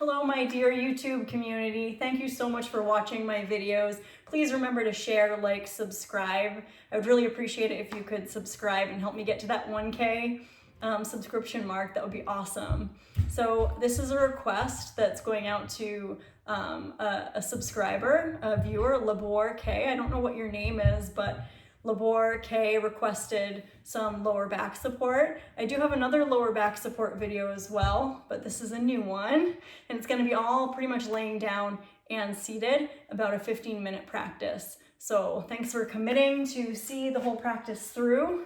Hello, my dear YouTube community. Thank you so much for watching my videos. Please remember to share, like, subscribe. I would really appreciate it if you could subscribe and help me get to that 1K subscription mark. That would be awesome. So this is a request that's going out to a subscriber, a viewer, Labor K. I don't know what your name is, but Labor K requested some lower back support. I do have another lower back support video as well, but this is a new one, and it's going to be all pretty much laying down and seated, about a 15-minute practice. So thanks for committing to see the whole practice through.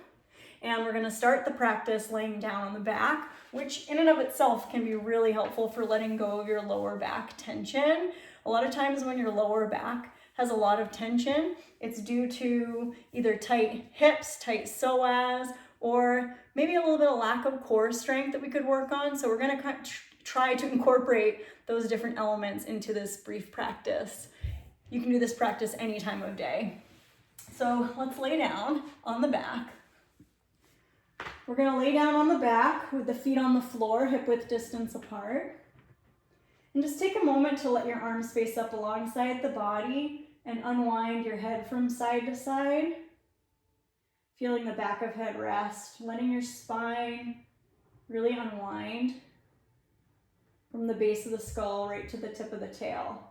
And we're going to start the practice laying down on the back, which in and of itself can be really helpful for letting go of your lower back tension. A lot of times when your lower back has a lot of tension, it's due to either tight hips, tight psoas, or maybe a little bit of lack of core strength that we could work on. So we're going to try to incorporate those different elements into this brief practice. You can do this practice any time of day. So let's lay down on the back. We're going to lay down on the back with the feet on the floor, hip width distance apart. And just take a moment to let your arms face up alongside the body and unwind your head from side to side. Feeling the back of head rest, letting your spine really unwind from the base of the skull right to the tip of the tail.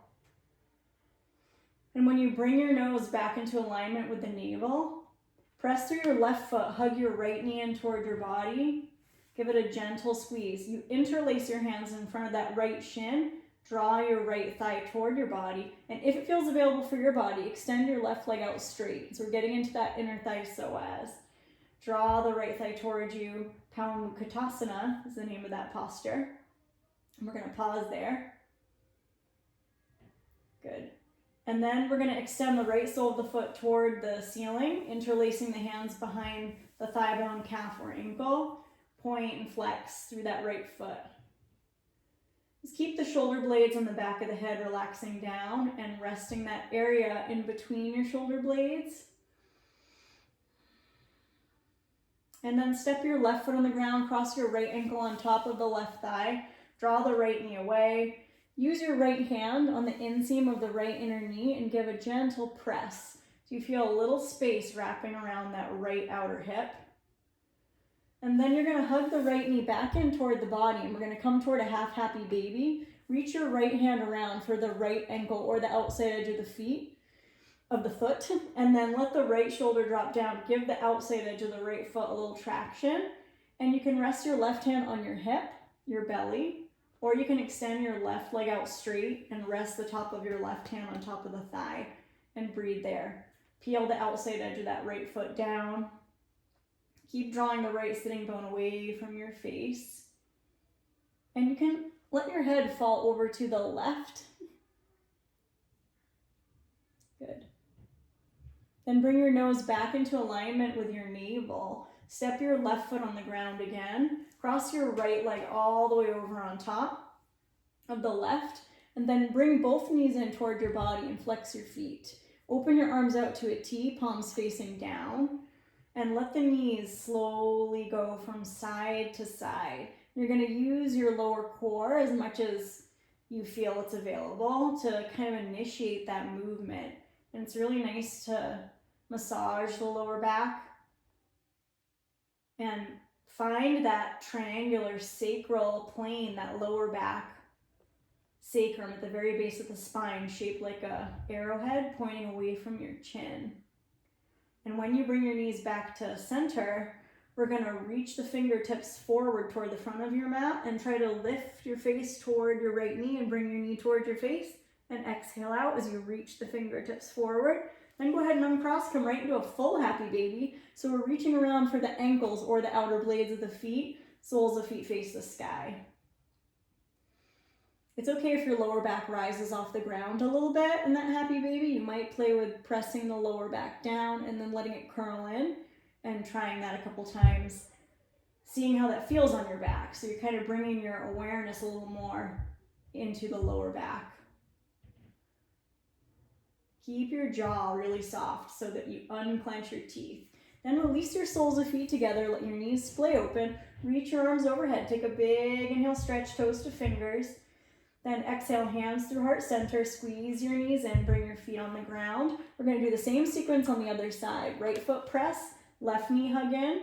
And when you bring your nose back into alignment with the navel, press through your left foot, hug your right knee in toward your body. Give it a gentle squeeze. You interlace your hands in front of that right shin. Draw your right thigh toward your body. And if it feels available for your body, extend your left leg out straight. So we're getting into that inner thigh psoas. Draw the right thigh towards you. Paramukkhasana is the name of that posture. And we're going to pause there. Good. And then we're going to extend the right sole of the foot toward the ceiling, interlacing the hands behind the thigh bone, calf, or ankle. Point and flex through that right foot. Just keep the shoulder blades on the back of the head relaxing down and resting that area in between your shoulder blades. And then step your left foot on the ground, cross your right ankle on top of the left thigh. Draw the right knee away. Use your right hand on the inseam of the right inner knee and give a gentle press. So you feel a little space wrapping around that right outer hip. And then you're going to hug the right knee back in toward the body, and we're going to come toward a half happy baby. Reach your right hand around for the right ankle or the outside edge of the foot, and then let the right shoulder drop down. Give the outside edge of the right foot a little traction, and you can rest your left hand on your hip, your belly, or you can extend your left leg out straight and rest the top of your left hand on top of the thigh and breathe there. Peel the outside edge of that right foot down. Keep drawing the right sitting bone away from your face. And you can let your head fall over to the left. Good. Then bring your nose back into alignment with your navel. Step your left foot on the ground again. Cross your right leg all the way over on top of the left. And then bring both knees in toward your body and flex your feet. Open your arms out to a T, palms facing down. And let the knees slowly go from side to side. You're going to use your lower core as much as you feel it's available to kind of initiate that movement. And it's really nice to massage the lower back and find that triangular sacral plane, that lower back sacrum at the very base of the spine, shaped like an arrowhead pointing away from your chin. And when you bring your knees back to center, we're going to reach the fingertips forward toward the front of your mat and try to lift your face toward your right knee and bring your knee toward your face and exhale out as you reach the fingertips forward. Then go ahead and uncross, come right into a full happy baby. So we're reaching around for the ankles or the outer blades of the feet, soles of feet face the sky. It's okay if your lower back rises off the ground a little bit in that happy baby. You might play with pressing the lower back down and then letting it curl in and trying that a couple times, seeing how that feels on your back. So you're kind of bringing your awareness a little more into the lower back. Keep your jaw really soft so that you unclench your teeth. Then release your soles of feet together, let your knees splay open, reach your arms overhead, take a big inhale, stretch toes to fingers. Then exhale, hands through heart center, squeeze your knees in, bring your feet on the ground. We're gonna do the same sequence on the other side. Right foot press, left knee hug in,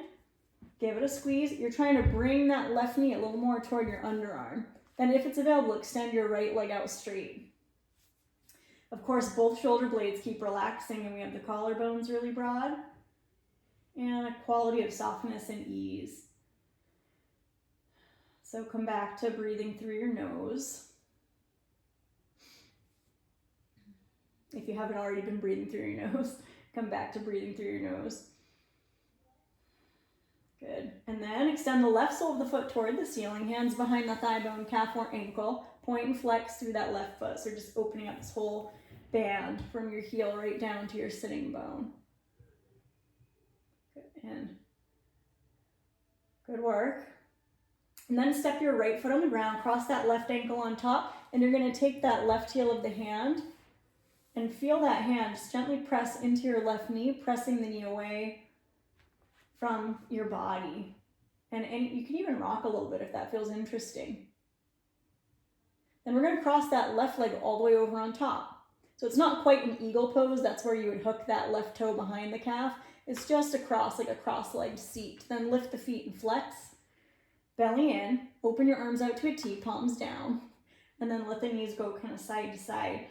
give it a squeeze. You're trying to bring that left knee a little more toward your underarm. Then if it's available, extend your right leg out straight. Of course, both shoulder blades keep relaxing and we have the collarbones really broad. And a quality of softness and ease. So come back to breathing through your nose. If you haven't already been breathing through your nose, come back to breathing through your nose. Good. And then extend the left sole of the foot toward the ceiling, hands behind the thigh bone, calf or ankle, point and flex through that left foot. So just opening up this whole band from your heel right down to your sitting bone. Good. And good work. And then step your right foot on the ground, cross that left ankle on top, and you're going to take that left heel of the hand and feel that hand just gently press into your left knee, pressing the knee away from your body. And you can even rock a little bit if that feels interesting. Then we're going to cross that left leg all the way over on top. So it's not quite an eagle pose. That's where you would hook that left toe behind the calf. It's just a cross, like a cross-legged seat. Then lift the feet and flex. Belly in. Open your arms out to a T, palms down. And then let the knees go kind of side to side.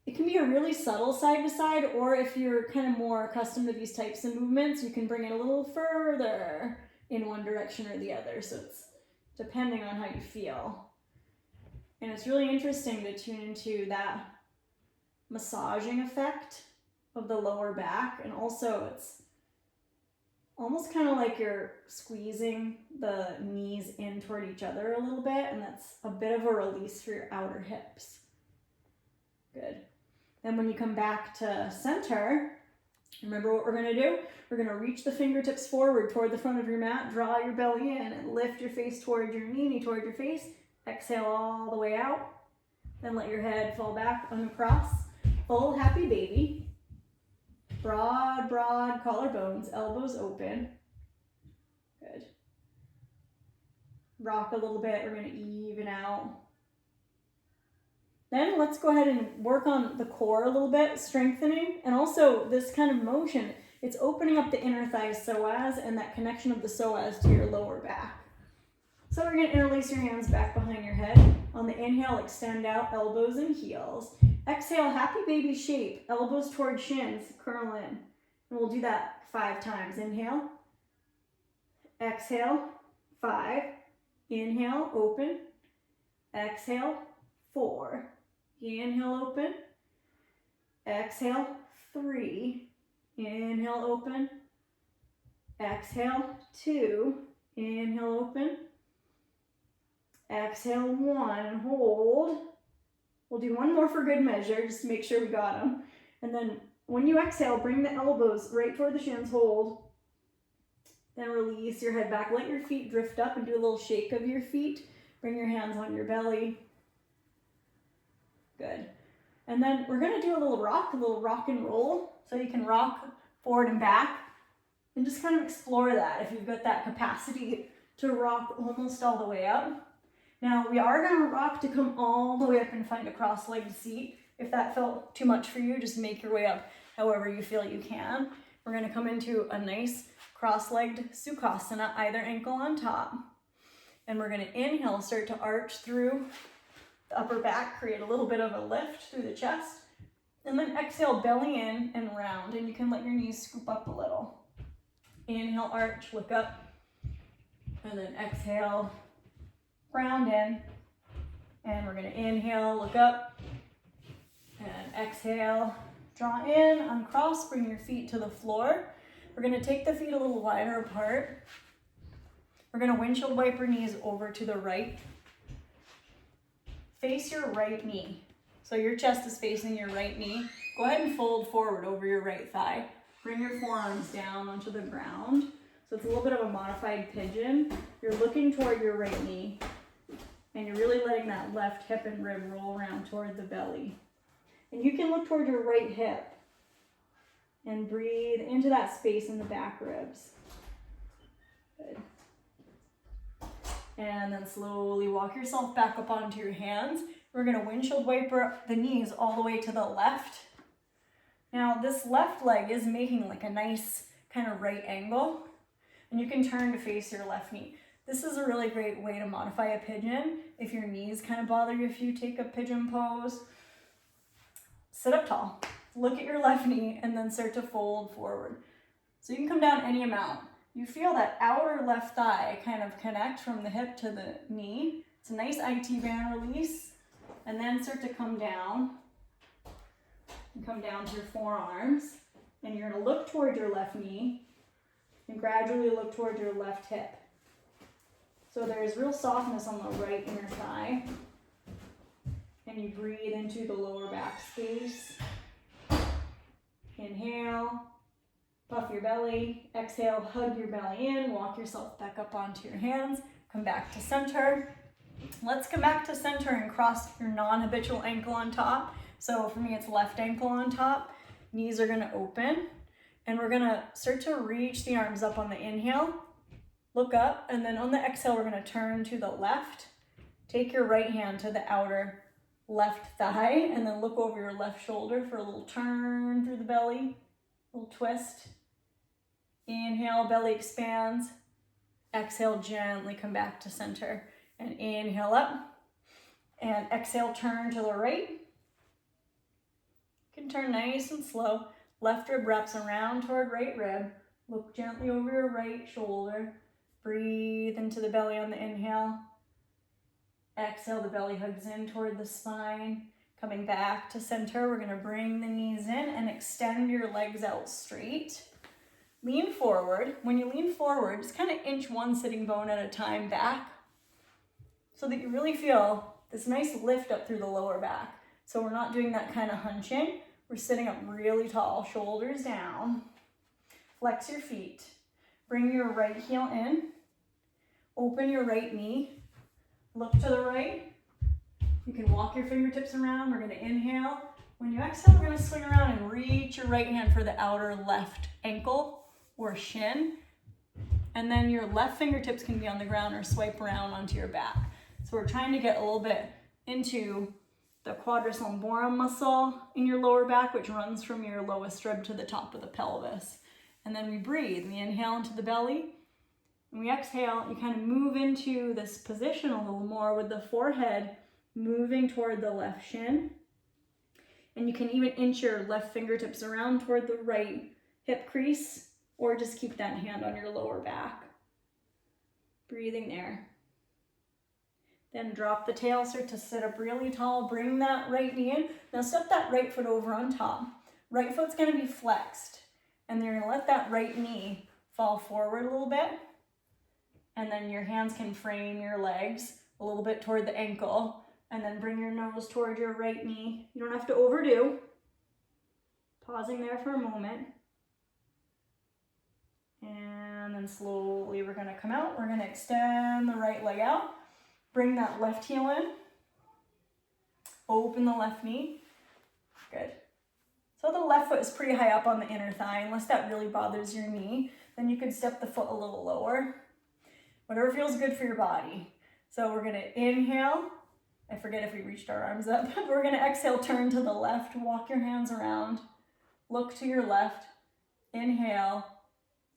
It can be a really subtle side to side, or if you're kind of more accustomed to these types of movements, you can bring it a little further in one direction or the other. So it's depending on how you feel. And it's really interesting to tune into that massaging effect of the lower back. And also it's almost kind of like you're squeezing the knees in toward each other a little bit. And that's a bit of a release for your outer hips. Good. Then when you come back to center, remember what we're going to do? We're going to reach the fingertips forward toward the front of your mat, draw your belly in, and lift your face toward your knee toward your face. Exhale all the way out. Then let your head fall back, uncross. Full happy baby. Broad, broad collarbones, elbows open. Good. Rock a little bit. We're going to even out. Then let's go ahead and work on the core a little bit, strengthening, and also this kind of motion. It's opening up the inner thigh psoas and that connection of the psoas to your lower back. So we're going to interlace your hands back behind your head. On the inhale, extend out, elbows and heels. Exhale, happy baby shape, elbows toward shins, curl in. And we'll do that 5 times. Inhale, exhale, 5. Inhale, open. Exhale, 4. Inhale, open. Exhale, 3. Inhale, open. Exhale, 2. Inhale, open. Exhale, 1, and hold. We'll do one more for good measure, just to make sure we got them. And then when you exhale, bring the elbows right toward the shins, hold. Then release your head back. Let your feet drift up and do a little shake of your feet. Bring your hands on your belly. Good. And then we're going to do a little rock and roll. So you can rock forward and back and just kind of explore that if you've got that capacity to rock almost all the way up. Now we are going to rock to come all the way up and find a cross-legged seat. If that felt too much for you, just make your way up however you feel you can. We're going to come into a nice cross-legged Sukhasana, either ankle on top. And we're going to inhale, start to arch through the upper back, create a little bit of a lift through the chest. And then exhale, belly in and round. And you can let your knees scoop up a little. Inhale, arch, look up. And then exhale, round in. And we're going to inhale, look up. And exhale, draw in, uncross, bring your feet to the floor. We're going to take the feet a little wider apart. We're going to windshield wiper knees over to the right. Face your right knee. So your chest is facing your right knee. Go ahead and fold forward over your right thigh. Bring your forearms down onto the ground. So it's a little bit of a modified pigeon. You're looking toward your right knee. And you're really letting that left hip and rib roll around toward the belly. And you can look toward your right hip. And breathe into that space in the back ribs. Good. And then slowly walk yourself back up onto your hands. We're gonna windshield wiper the knees all the way to the left. Now this left leg is making like a nice kind of right angle, and you can turn to face your left knee. This is a really great way to modify a pigeon if your knees kind of bother you if you take a pigeon pose. Sit up tall, look at your left knee, and then start to fold forward. So you can come down any amount. You feel that outer left thigh kind of connect from the hip to the knee. It's a nice IT band release. And then start to come down. And come down to your forearms. And you're gonna look toward your left knee and gradually look toward your left hip. So there's real softness on the right inner thigh. And you breathe into the lower back space. Inhale, puff your belly. Exhale, hug your belly in. Walk yourself back up onto your hands. Come back to center. Let's come back to center and cross your non-habitual ankle on top. So for me, it's left ankle on top. Knees are gonna open. And we're gonna start to reach the arms up on the inhale. Look up, and then on the exhale, we're gonna turn to the left. Take your right hand to the outer left thigh, and then look over your left shoulder for a little turn through the belly, a little twist. Inhale, belly expands. Exhale, gently come back to center. And inhale up. And exhale, turn to the right. You can turn nice and slow. Left rib wraps around toward right rib. Look gently over your right shoulder. Breathe into the belly on the inhale. Exhale, the belly hugs in toward the spine. Coming back to center, we're gonna bring the knees in and extend your legs out straight. Lean forward. When you lean forward, just kind of inch one sitting bone at a time back so that you really feel this nice lift up through the lower back. So we're not doing that kind of hunching. We're sitting up really tall, shoulders down. Flex your feet. Bring your right heel in. Open your right knee. Look to the right. You can walk your fingertips around. We're gonna inhale. When you exhale, we're gonna swing around and reach your right hand for the outer left ankle or shin. And then your left fingertips can be on the ground or swipe around onto your back. So we're trying to get a little bit into the quadratus lumborum muscle in your lower back, which runs from your lowest rib to the top of the pelvis. And then we breathe. We inhale into the belly. When we exhale, you kind of move into this position a little more with the forehead moving toward the left shin. And you can even inch your left fingertips around toward the right hip crease, or just keep that hand on your lower back. Breathing there. Then drop the tail, start to sit up really tall, bring that right knee in. Now step that right foot over on top. Right foot's gonna be flexed, and you're gonna let that right knee fall forward a little bit. And then your hands can frame your legs a little bit toward the ankle, and then bring your nose toward your right knee. You don't have to overdo. Pausing there for a moment. And then slowly we're gonna come out. We're gonna extend the right leg out. Bring that left heel in. Open the left knee. Good. So the left foot is pretty high up on the inner thigh. Unless that really bothers your knee, then you could step the foot a little lower. Whatever feels good for your body. So we're gonna inhale. I forget if we reached our arms up. We're gonna exhale, turn to the left, walk your hands around, look to your left, inhale,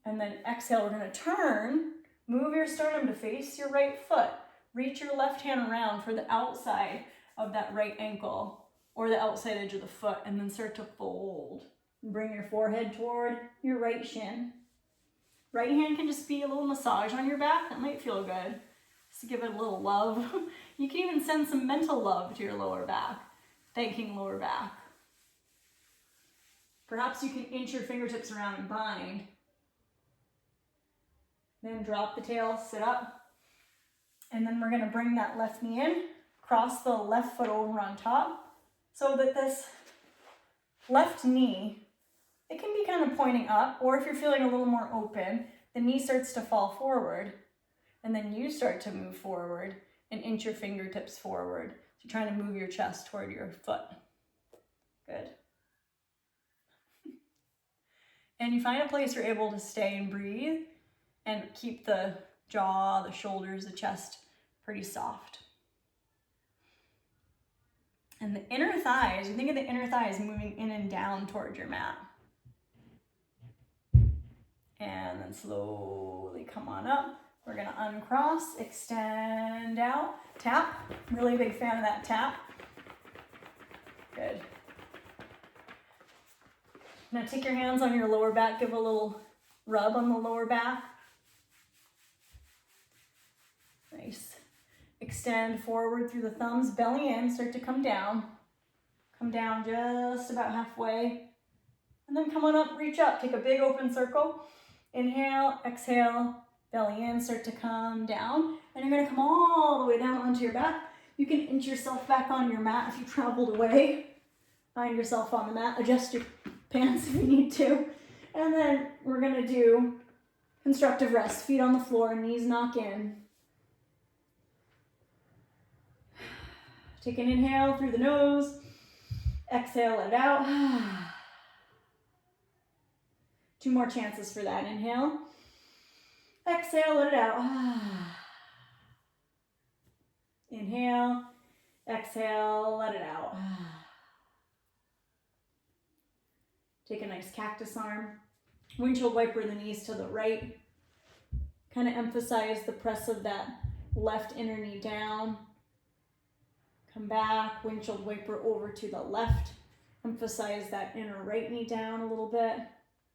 and then exhale. We're gonna turn, move your sternum to face your right foot. Reach your left hand around for the outside of that right ankle or the outside edge of the foot, and then start to fold. Bring your forehead toward your right shin. Right hand can just be a little massage on your back. That might feel good. Just to give it a little love. You can even send some mental love to your lower back, thanking lower back. Perhaps you can inch your fingertips around and bind. Then drop the tail, sit up. And then we're gonna bring that left knee in, cross the left foot over on top, so that this left knee, it can be kind of pointing up, or if you're feeling a little more open, the knee starts to fall forward, and then you start to move forward and inch your fingertips forward. So you're trying to move your chest toward your foot. Good. And you find a place you're able to stay and breathe and keep the jaw, the shoulders, the chest pretty soft. And the inner thighs, you think of the inner thighs moving in and down towards your mat. And then slowly come on up. We're gonna uncross, extend out, tap. Really big fan of that tap. Good. Now take your hands on your lower back, give a little rub on the lower back. Nice. Extend forward through the thumbs, belly in, start to come down. Come down just about halfway. And then come on up, reach up, take a big open circle. Inhale, exhale, belly in, start to come down. And you're gonna come all the way down onto your back. You can inch yourself back on your mat if you traveled away. Find yourself on the mat, adjust your pants if you need to. And then we're gonna do constructive rest, feet on the floor, knees knock in. Take an inhale through the nose, exhale, let it out. 2 more chances for that. Inhale, exhale, let it out. Inhale, exhale, let it out. Take a nice cactus arm. Windshield wiper the knees to the right. Kind of emphasize the press of that left inner knee down. Come back, windshield wiper over to the left. Emphasize that inner right knee down a little bit.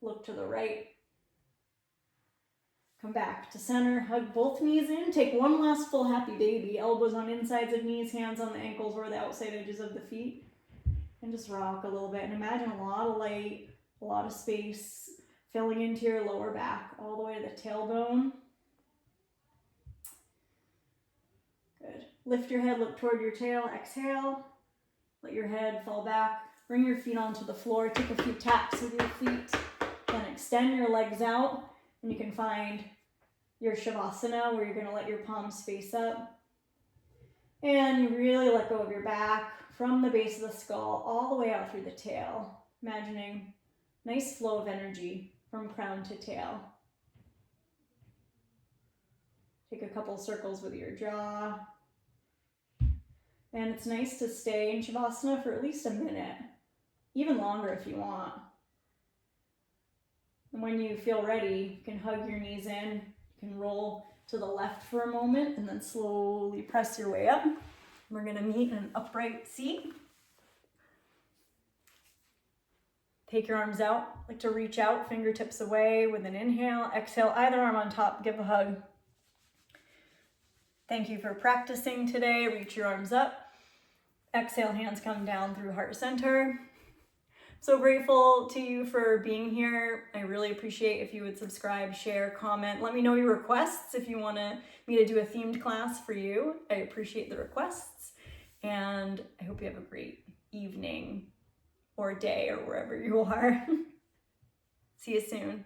Look to the right. Come back to center, hug both knees in. Take one last full happy baby. Elbows on insides of knees, hands on the ankles or the outside edges of the feet. And just rock a little bit. And imagine a lot of light, a lot of space filling into your lower back, all the way to the tailbone. Good. Lift your head, look toward your tail. Exhale. Let your head fall back. Bring your feet onto the floor. Take a few taps with your feet. Then extend your legs out. And you can find your Shavasana where you're going to let your palms face up. And you really let go of your back from the base of the skull all the way out through the tail. Imagining nice flow of energy from crown to tail. Take a couple circles with your jaw. And it's nice to stay in Shavasana for at least a minute, even longer if you want. And when you feel ready, you can hug your knees in, you can roll to the left for a moment, and then slowly press your way up. We're gonna meet in an upright seat. Take your arms out, like to reach out, fingertips away with an inhale. Exhale, either arm on top, give a hug. Thank you for practicing today. Reach your arms up. Exhale, hands come down through heart center. So grateful to you for being here. I really appreciate if you would subscribe, share, comment. Let me know your requests if you want me to do a themed class for you. I appreciate the requests. And I hope you have a great evening or day or wherever you are. See you soon.